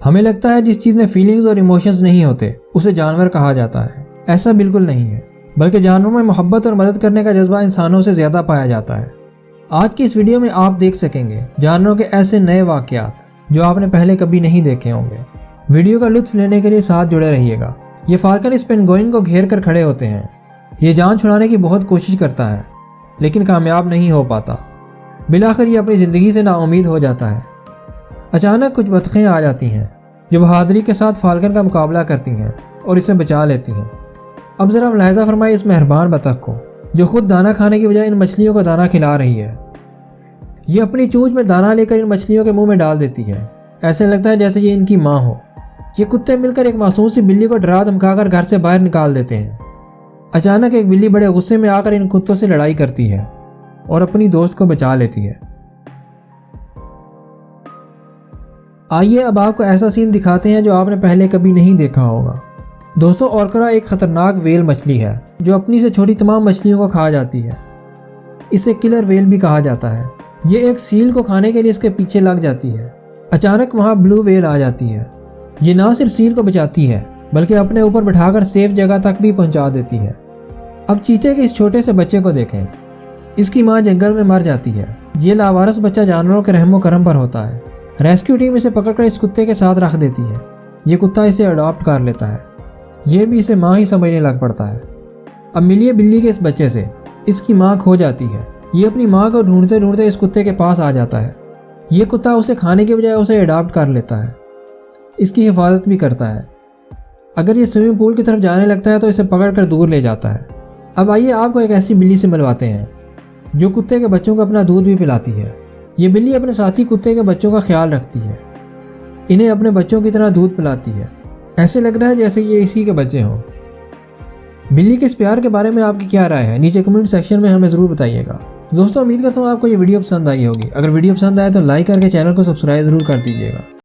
ہمیں لگتا ہے جس چیز میں فیلنگز اور ایموشنز نہیں ہوتے اسے جانور کہا جاتا ہے۔ ایسا بالکل نہیں ہے، بلکہ جانوروں میں محبت اور مدد کرنے کا جذبہ انسانوں سے زیادہ پایا جاتا ہے۔ آج کی اس ویڈیو میں آپ دیکھ سکیں گے جانوروں کے ایسے نئے واقعات جو آپ نے پہلے کبھی نہیں دیکھے ہوں گے۔ ویڈیو کا لطف لینے کے لیے ساتھ جڑے رہیے گا۔ یہ فالکن اس پینگوئن کو گھیر کر کھڑے ہوتے ہیں۔ یہ جان چھڑانے کی بہت کوشش کرتا ہے لیکن کامیاب نہیں ہو پاتا۔ بالآخر یہ اپنی زندگی سے نا امید ہو جاتا ہے۔ اچانک کچھ بطخیں آ جاتی ہیں جو بہادری کے ساتھ فالکن کا مقابلہ کرتی ہیں اور اسے بچا لیتی ہیں۔ اب ذرا ملاحظہ فرمائے اس مہربان بطخ کو جو خود دانہ کھانے کی بجائے ان مچھلیوں کو دانہ کھلا رہی ہے۔ یہ اپنی چونچ میں دانہ لے کر ان مچھلیوں کے منہ میں ڈال دیتی ہے۔ ایسے لگتا ہے جیسے یہ ان کی ماں ہو۔ یہ کتے مل کر ایک معصوم سی بلی کو ڈرا دھمکا کر گھر سے باہر نکال دیتے ہیں۔ اچانک ایک بلی بڑے غصے میں آ کر ان کتوں سے لڑائی کرتی ہے اور اپنی دوست کو بچا لیتی ہے۔ آئیے اب آپ کو ایسا سین دکھاتے ہیں جو آپ نے پہلے کبھی نہیں دیکھا ہوگا۔ دوستو، اورکرا ایک خطرناک ویل مچھلی ہے جو اپنی سے چھوٹی تمام مچھلیوں کو کھا جاتی ہے۔ اسے کلر ویل بھی کہا جاتا ہے۔ یہ ایک سیل کو کھانے کے لیے اس کے پیچھے لگ جاتی ہے۔ اچانک وہاں بلو ویل آ جاتی ہے۔ یہ نہ صرف سیل کو بچاتی ہے بلکہ اپنے اوپر بٹھا کر سیف جگہ تک بھی پہنچا دیتی ہے۔ اب چیتے کے اس چھوٹے سے بچے کو دیکھیں۔ اس کی ماں جنگل میں مر جاتی ہے۔ یہ لاوارث بچہ جانوروں کے رحم و کرم پر ہوتا ہے۔ ریسکیو ٹیم اسے پکڑ کر اس کتے کے ساتھ رکھ دیتی ہے۔ یہ کتا اسے اڈاپٹ کر لیتا ہے۔ یہ بھی اسے ماں ہی سمجھنے لگ پڑتا ہے۔ اب ملیے بلی کے اس بچے سے۔ اس کی ماں کھو جاتی ہے۔ یہ اپنی ماں کو ڈھونڈتے ڈھونڈتے اس کتے کے پاس آ جاتا ہے۔ یہ کتا اسے کھانے کے بجائے اسے اڈاپٹ کر لیتا ہے۔ اس کی حفاظت بھی کرتا ہے۔ اگر یہ سوئمنگ پول کی طرف جانے لگتا ہے تو اسے پکڑ کر دور لے جاتا ہے۔ اب آئیے آپ کو ایک ایسی بلی سے ملواتے ہیں جو کتے کے بچوں کو اپنا دودھ بھی پلاتی ہے۔ یہ بلی اپنے ساتھی کتے کے بچوں کا خیال رکھتی ہے۔ انہیں اپنے بچوں کی طرح دودھ پلاتی ہے۔ ایسے لگ رہا ہے جیسے یہ اسی کے بچے ہوں۔ بلی کے اس پیار کے بارے میں آپ کی کیا رائے ہے؟ نیچے کمنٹ سیکشن میں ہمیں ضرور بتائیے گا۔ دوستوں، امید کرتا ہوں آپ کو یہ ویڈیو پسند آئی ہوگی۔ اگر ویڈیو پسند آئے تو لائک کر کے چینل کو سبسکرائب ضرور کر دیجیے گا۔